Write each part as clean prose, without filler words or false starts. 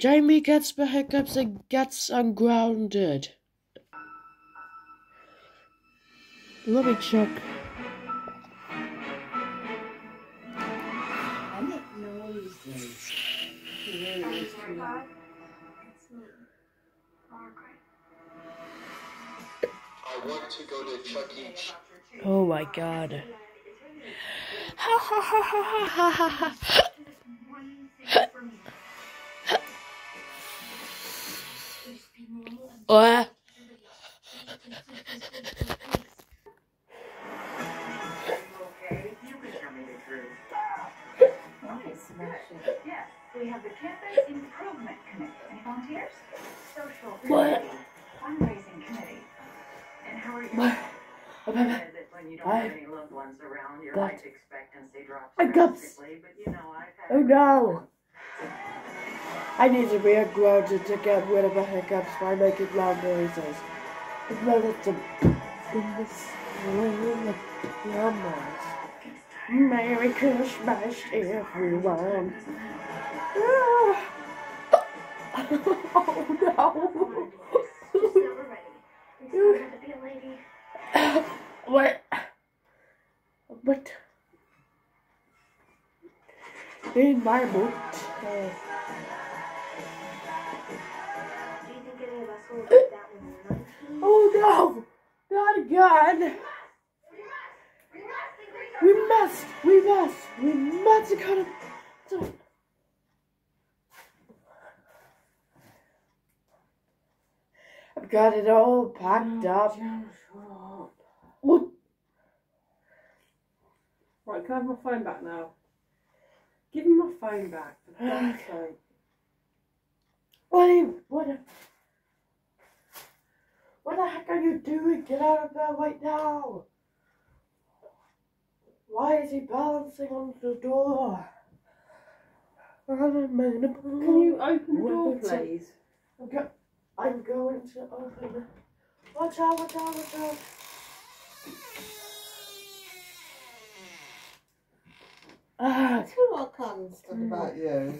Jamie gets the hiccups and gets ungrounded. Let me check. I make noises. I want to go to Chuck E. Cheese. Oh my god. Ha ha ha ha ha ha ha. What? Yes, we have the Campus Improvement Committee. Any volunteers? Social What? Committee, Fundraising Committee. And how are you? What? That when you don't have any loved ones around, your life expectancy drops Hiccups. drastically. But you know, I've had. Oh no! I need to be ungrounded to get rid of the hiccups by making loud noises. And then it's a goodness. Merry Christmas, everyone. Oh no! Just never ready. We still have to be a lady. What? What? In my boot. Do you think any of us will get that when we're 19? Oh no! Not again! We must go to... I've got it all packed up. What? Right, can I have my phone back now? Give me my phone back, for God's sake. What the heck are you doing? Get out of there right now! Why is he balancing on the door? Can you open the door, please? I'm going to open it. Watch out, watch out, watch out. I tell you what I can't understand about you is,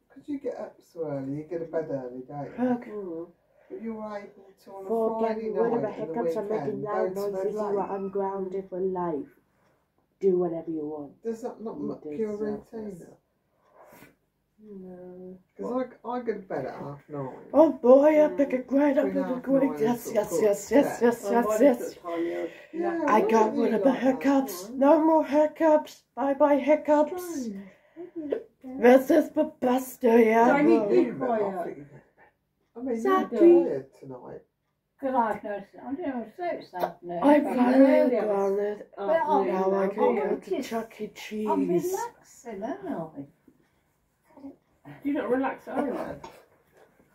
because you get up so early, you get to bed early, don't you? But you're able to on a Friday night whatever and the hiccups are making weekend loud go to noises, bed you are late. ungrounded for life. Do whatever you want. Does that not make your routine up? No. Because I go to bed at 9:30. Oh boy, I pick a great up Between in the 9:30 great. and Yes, sort yes, of yes, yes, yes, yes, yes. Yeah, I why got do rid you of the like that? hiccups. No more hiccups. Bye bye hiccups. This is the best day Jamie, ever. be quiet. I mean, Exactly. you're tired tonight. Because I've noticed, I'm doing research this afternoon. I'm but very Yeah. grounded. Well, I'm Now I can go to just- Chuck E. Cheese. I'm relaxing, aren't I? Do you not relax at home? Of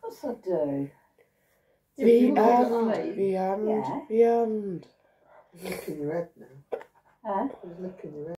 course I do. You look at that. Beyond, Yeah. beyond. He's looking your head now. Huh? He's looking your head.